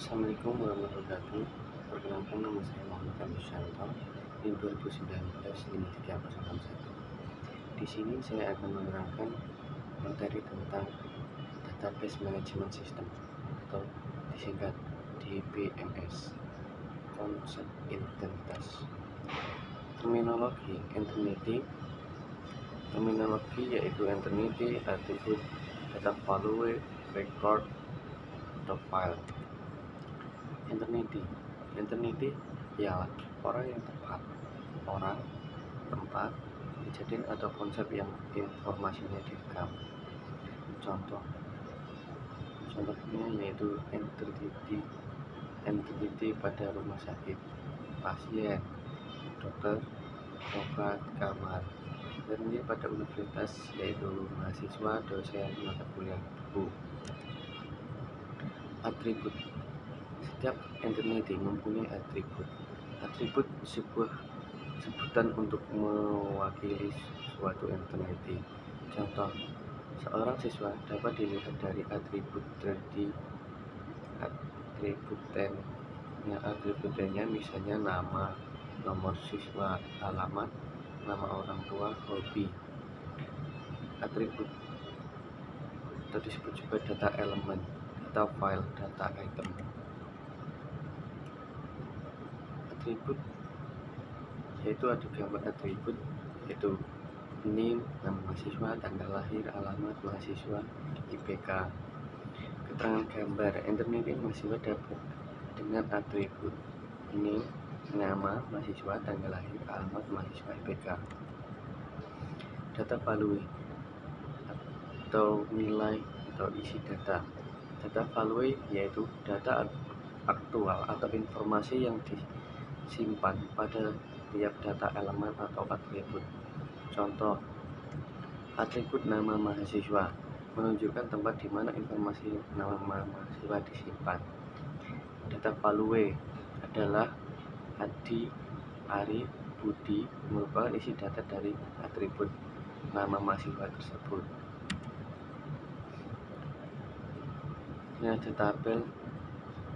Assalamualaikum warahmatullahi wabarakatuh. Perkenalkan, nama saya Muhammad Abdusyanto, NIM 2019-53001. Di sini saya akan menerangkan materi tentang Database Management System atau disingkat DBMS. Konsep identitas. Terminologi yaitu entity, attribute, data value, record, atau file. Entity ialah orang yang tepat, orang, tempat, kejadian atau konsep yang informasinya direkam. Contohnya yaitu entity pada rumah sakit, pasien, dokter, obat, kamar. Entity pada universitas yaitu mahasiswa, dosen, mata kuliah, buku. Atribut. Setiap entity mempunyai atribut. Atribut sebuah sebutan untuk mewakili suatu entity. Contoh, seorang siswa dapat dilihat dari atributnya misalnya nama, nomor siswa, alamat, nama orang tua, hobi. Atribut atau disebut juga data elemen, data file, data item. Atribut yaitu ada gambar atribut yaitu NIM, nama mahasiswa, tanggal lahir, alamat mahasiswa, IPK. Keterangan gambar entity mahasiswa dapat dengan atribut NIM, nama mahasiswa, tanggal lahir, alamat mahasiswa, IPK. Data value atau nilai atau isi data. Data value yaitu data aktual atau informasi yang disimpan pada tiap data elemen atau atribut. Contoh, atribut nama mahasiswa menunjukkan tempat di mana informasi nama mahasiswa disimpan. Data value adalah Adi, Ari, Budi merupakan isi data dari atribut nama mahasiswa tersebut. Ini ada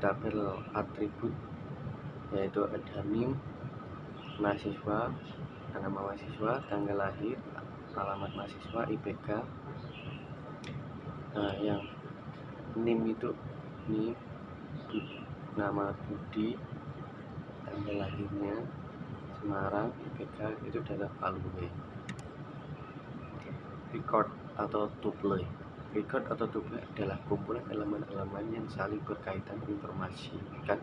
tabel atribut yaitu ada NIM mahasiswa, nama mahasiswa, tanggal lahir, alamat mahasiswa, IPK. Nah, yang NIM itu nama Budi, tanggal lahirnya Semarang, IPK itu data value. Record atau tuple. Record atau tuple adalah kumpulan elemen-elemen yang saling berkaitan informasikan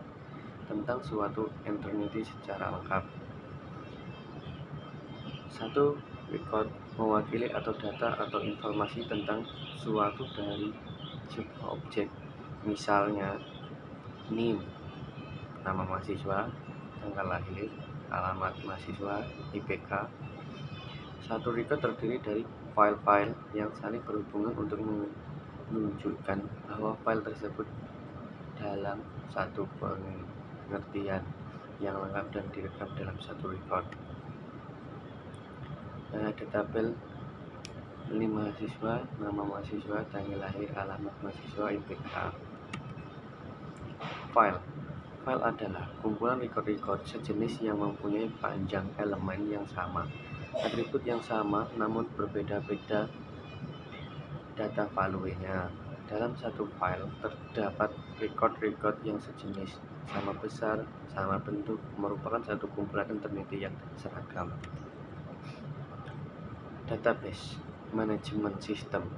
tentang suatu entity secara lengkap. Satu, record mewakili atau data atau informasi tentang suatu dari sebuah objek. Misalnya NIM, nama mahasiswa, tanggal lahir, alamat mahasiswa, IPK. Satu record terdiri dari file-file yang saling berhubungan untuk menunjukkan bahwa file tersebut dalam satu pengertian yang lengkap dan direkam dalam satu record. Ada tabel NIM mahasiswa, nama mahasiswa, tanggal lahir, alamat mahasiswa, IPK. File adalah kumpulan record-record sejenis yang mempunyai panjang elemen yang sama, atribut yang sama namun berbeda-beda data value-nya. Dalam satu file terdapat record-record yang sejenis, sama besar, sama bentuk, merupakan satu kumpulan entity yang seragam. Database Management System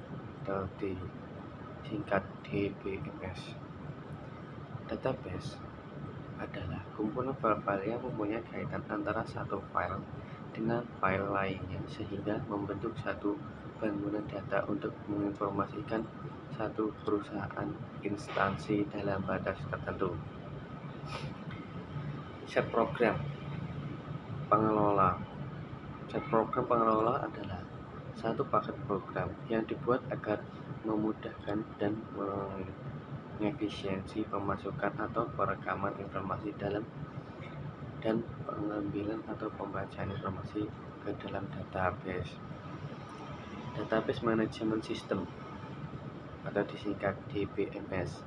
atau disingkat DBMS. Database adalah kumpulan file-file yang mempunyai kaitan antara satu file dengan file lainnya sehingga membentuk satu bangunan data untuk menginformasikan satu perusahaan instansi dalam batas tertentu. Set program pengelola. Set program pengelola adalah satu paket program yang dibuat agar memudahkan dan mengefisiensi pemasukan atau perekaman informasi dalam dan pengambilan atau pembacaan informasi ke dalam database. Database Management System atau disingkat DBMS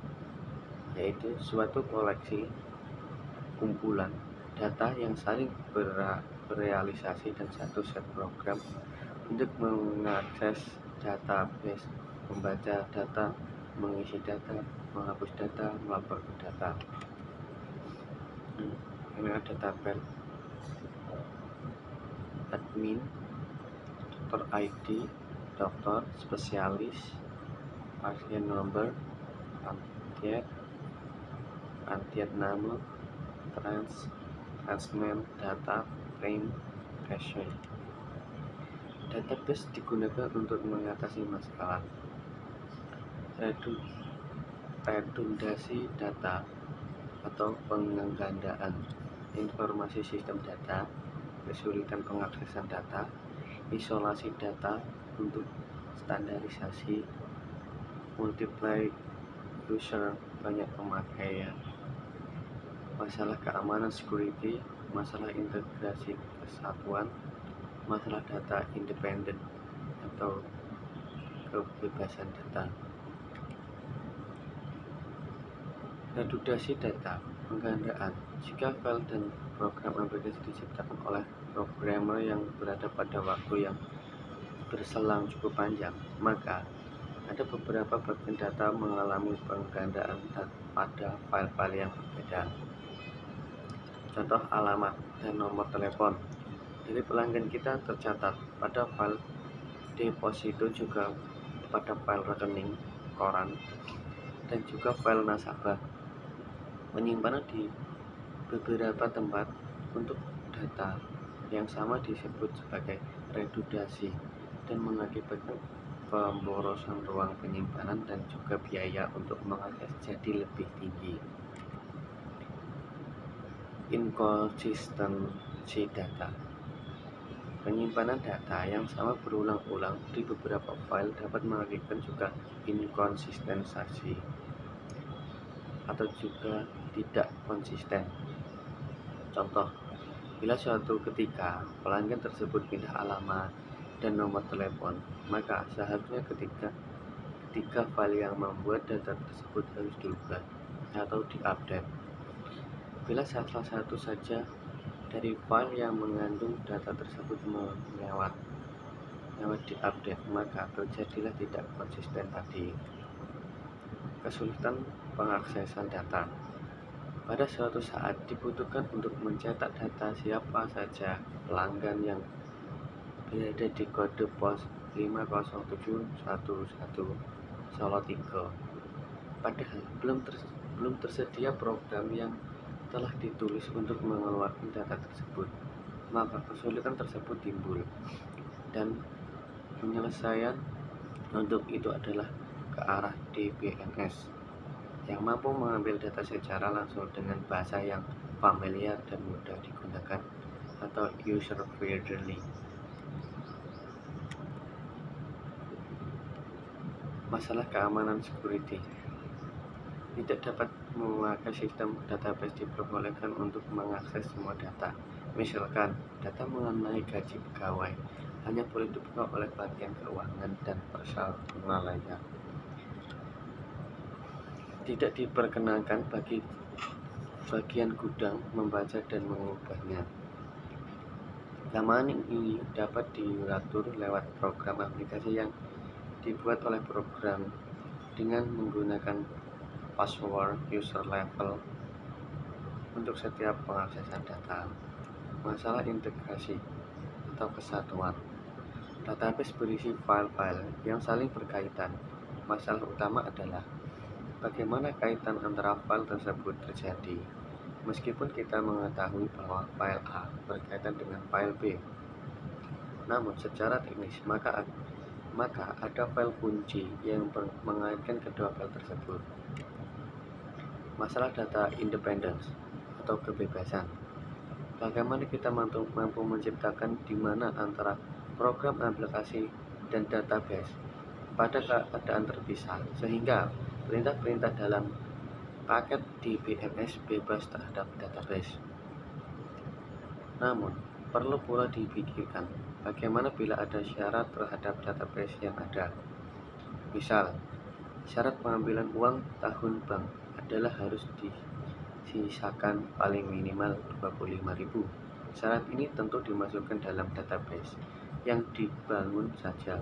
yaitu suatu koleksi kumpulan data yang saling berealisasi dan satu set program untuk mengakses database, membaca data, mengisi data, menghapus data, melaporkan data. Ini ada tabel admin, dokter ID, dokter, spesialis, pasien nomor, antiat nama, transmen data, frame, passion. Database digunakan untuk mengatasi masalah redundasi data atau penggandaan informasi sistem data, kesulitan pengaksesan data, isolasi data untuk standarisasi, multiply user, banyak pemakaian, masalah keamanan security, masalah integrasi kesatuan, masalah data independen atau kebebasan data. Redundasi data, penggandaan. Jika file dan program aplikasi diciptakan oleh programmer yang berada pada waktu yang berselang cukup panjang, maka ada beberapa bagian data mengalami penggandaan pada file-file yang berbeda. Contoh alamat dan nomor telepon dari pelanggan kita tercatat pada file deposito, juga pada file rekening koran, dan juga file nasabah. Penyimpanan di beberapa tempat untuk data yang sama disebut sebagai redundasi dan mengakibatkan pemborosan ruang penyimpanan dan juga biaya untuk mengakses jadi lebih tinggi. Inkonsistensi data. Penyimpanan data yang sama berulang-ulang di beberapa file dapat mengakibatkan juga inkonsistensi atau juga tidak konsisten. Contoh, bila suatu ketika pelanggan tersebut pindah alamat dan nomor telepon, maka seharusnya ketika file yang membuat data tersebut harus diubah atau diupdate. Bila salah satu saja dari file yang mengandung data tersebut melewat diupdate, maka terjadilah tidak konsisten tadi. Kesulitan pengaksesan data. Pada suatu saat dibutuhkan untuk mencetak data siapa saja pelanggan yang berada di kode pos 50711 Solo 3. Padahal belum tersedia program yang telah ditulis untuk mengeluarkan data tersebut, maka kesulitan tersebut timbul, dan penyelesaian untuk itu adalah ke arah DBMS yang mampu mengambil data secara langsung dengan bahasa yang familiar dan mudah digunakan atau user friendly. Masalah keamanan security. Tidak dapat memakai sistem database diperbolehkan untuk mengakses semua data. Misalkan, data mengenai gaji pegawai hanya boleh dibuka oleh bagian keuangan dan personal lainnya. Tidak diperkenankan bagi bagian gudang membaca dan mengubahnya. Keamanan ini dapat diatur lewat program aplikasi yang dibuat oleh program dengan menggunakan password user level untuk setiap pengaksesan data. Masalah integrasi atau kesatuan. Database berisi file-file yang saling berkaitan. Masalah utama adalah bagaimana kaitan antara file tersebut terjadi. Meskipun kita mengetahui bahwa file A berkaitan dengan file B, namun secara teknis maka ada file kunci yang mengaitkan kedua file tersebut. Masalah data independence atau kebebasan. Bagaimana kita mampu menciptakan di mana antara program aplikasi dan database pada keadaan terpisah, sehingga perintah-perintah dalam paket DBMS bebas terhadap database. Namun, perlu pula dipikirkan bagaimana bila ada syarat terhadap database yang ada. Misal, syarat pengambilan uang tahun bank adalah harus disisakan paling minimal 25.000. Syarat ini tentu dimasukkan dalam database yang dibangun saja.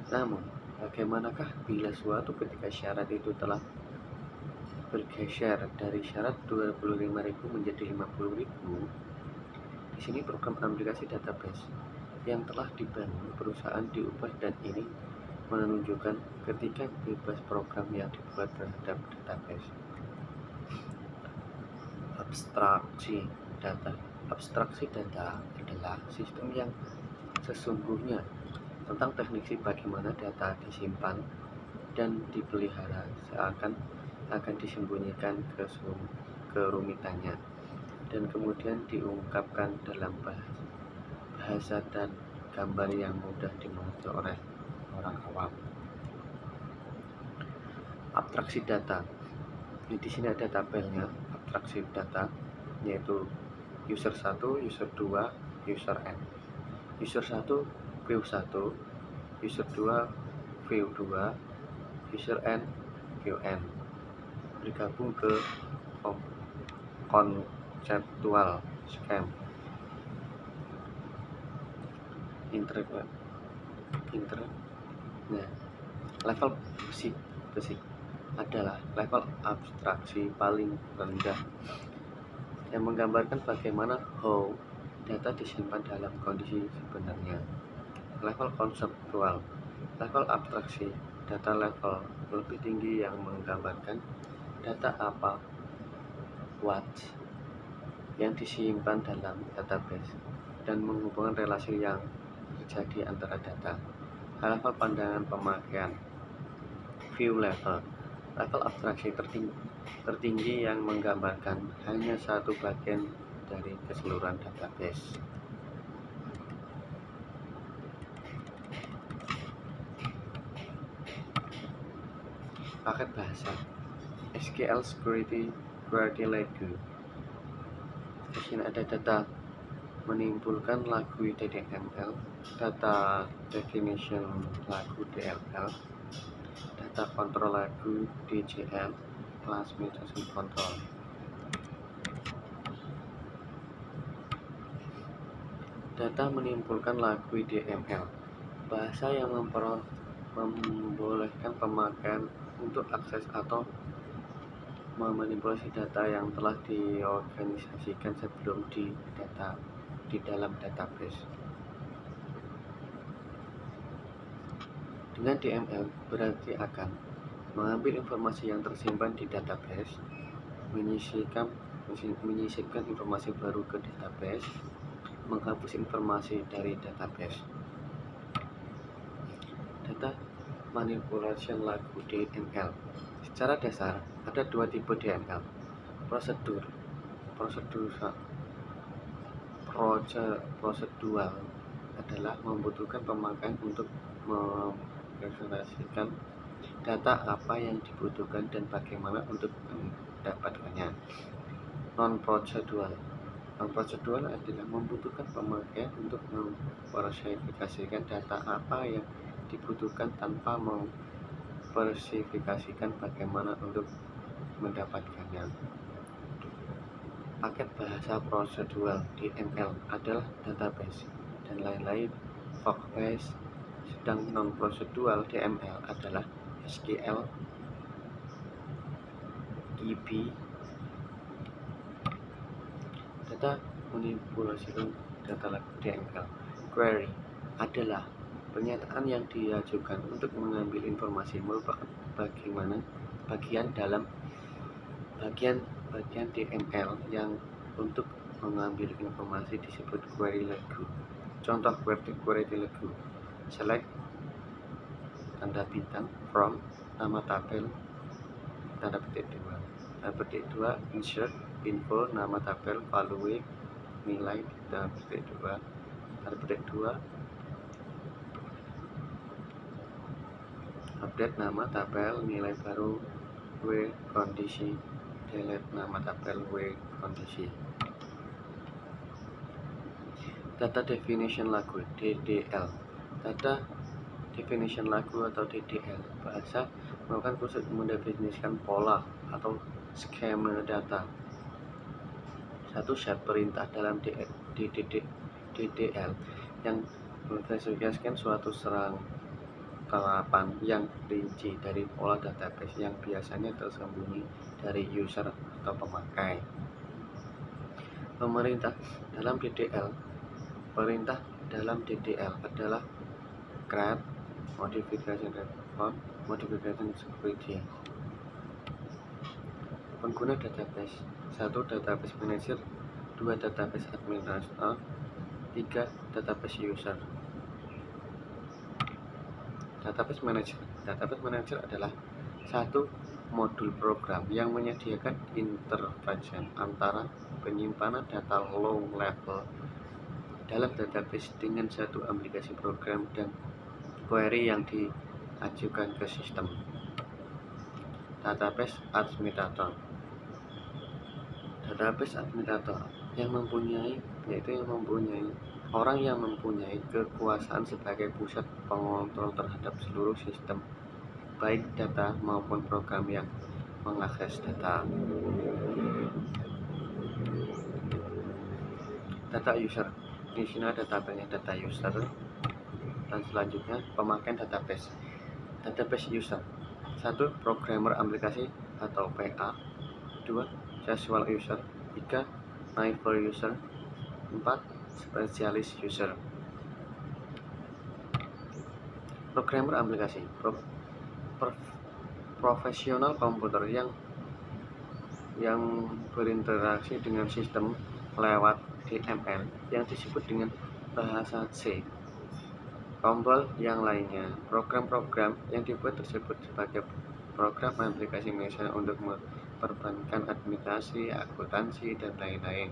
Namun, bagaimanakah bila suatu ketika syarat itu telah bergeser dari syarat 25.000 menjadi 50.000? Di sini program aplikasi database yang telah dibangun perusahaan diubah, dan ini menunjukkan ketika bebas program yang dibuat terhadap database. Abstraksi data. Abstraksi data adalah sistem yang sesungguhnya tentang teknik bagaimana data disimpan dan dipelihara seakan akan disembunyikan kerumitannya dan kemudian diungkapkan dalam bahasa dan gambar yang mudah dimengerti oleh orang awam. Abstraksi data. Di sini ada tabelnya abstraksi data, yaitu user 1, user 2, user n. User 1 view 1, user 2 view 2, user n view n. Bergabung ke konseptual scheme. Level basic adalah level abstraksi paling rendah yang menggambarkan bagaimana how data disimpan dalam kondisi sebenarnya. Level konseptual, level abstraksi data level lebih tinggi yang menggambarkan data apa what yang disimpan dalam database dan menghubungkan relasi yang terjadi antara data. Level pandangan pemakaian, view level, level abstraksi tertinggi yang menggambarkan hanya satu bagian dari keseluruhan database. Paket bahasa SQL Security Query Lagu. Di sini ada data menimbulkan lagu DDML, data definition lagu DLL, data kontrol lagu DJL, class mutation control. Data menimbulkan lagu DML, bahasa yang membolehkan pemakaian untuk akses atau memanipulasi data yang telah diorganisasikan sebelum di dalam database. Dengan DML berarti akan mengambil informasi yang tersimpan di database, menyisipkan informasi baru ke database, menghapus informasi dari database. Data manipulation lagu DML. Secara dasar ada dua tipe DML. Prosedural adalah membutuhkan pemakaian untuk merepresentasikan data apa yang dibutuhkan dan bagaimana untuk mendapatkannya. Non-procedural adalah membutuhkan pemakaian untuk mempersepsifikasikan data apa yang dibutuhkan tanpa mempersepsifikasikan bagaimana untuk mendapatkannya. Paket bahasa prosedural DML adalah database dan lain-lain fog-based, sedang non-prosedural DML adalah SQL, DB. Data manipulasi data lagu DML. Query adalah pernyataan yang diajukan untuk mengambil informasi, merupakan bagian DML yang untuk mengambil informasi disebut query lagu. Contoh query lagu: select tanda bintang from nama tabel tanda petik 2, insert info nama tabel value nilai tanda petik 2, update nama tabel nilai baru w kondisi, delete nama tabel w kondisi. Data definition lagu DDL. Data definition lagu atau DDL, bahasa melakukan khusus mendefinisikan pola atau skema data. Satu set perintah dalam DDL yang mengklasifikasikan suatu serangkaian yang rinci dari pola database yang biasanya tersembunyi dari user atau pemakai. Perintah dalam DDL adalah create, modification record, modification security. Pengguna database: 1. Database manager, 2. Database administrator, 3. Database user. Database manager adalah satu modul program yang menyediakan interface antara penyimpanan data low level dalam database dengan satu aplikasi program dan query yang diajukan ke sistem. Database administrator yang mempunyai orang yang mempunyai kekuasaan sebagai pusat pengontrol terhadap seluruh sistem, baik data maupun program yang mengakses data. Data user. Di sini ada tabelnya data user. Dan selanjutnya pemakaian database. Database user. 1. Programmer aplikasi atau PA. 2. Casual user. 3. Naive user. 4. Specialist user. Programmer aplikasi. Profesional komputer yang berinteraksi dengan sistem lewat DML yang disebut dengan bahasa C. Tombol yang lainnya. Program-program yang dibuat tersebut sebagai program aplikasi misalnya untuk memperbandingkan administrasi, akuntansi, dan lain-lain.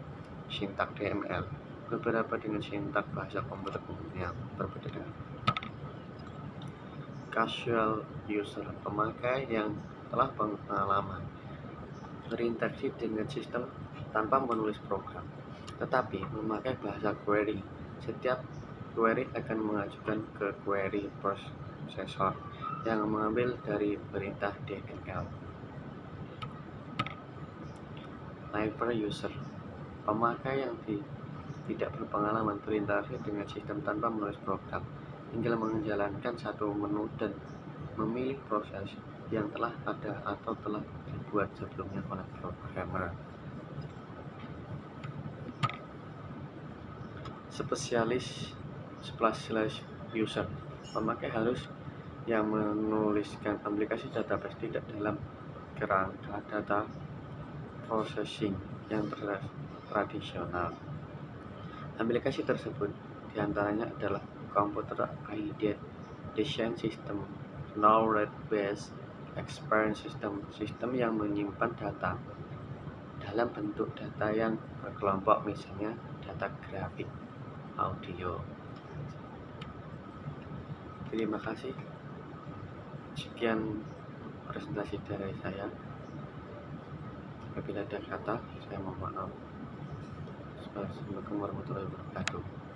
Sintak DML beberapa dengan sintak bahasa komputer umumnya berbeda dengan casual user, pemakai yang telah pengalaman berinteraksi dengan sistem tanpa menulis program, tetapi memakai bahasa query. Setiap query akan mengajukan ke query processor yang mengambil dari perintah DML. Naive user, pemakai yang tidak berpengalaman berinteraksi dengan sistem tanpa menulis program, tinggal menjalankan satu menu dan memilih proses yang telah ada atau telah dibuat sebelumnya oleh programmer. Specialist user, pemakai halus yang menuliskan aplikasi database tidak dalam kerangka data processing yang tradisional. Aplikasi tersebut diantaranya adalah Computer Identification System, Knowledge-Based Experience System, sistem yang menyimpan data dalam bentuk data yang berkelompok, misalnya data grafik, audio. Terima kasih. Sekian presentasi dari saya. Apabila ada kata, saya mohon maaf. Assalamualaikum warahmatullahi wabarakatuh.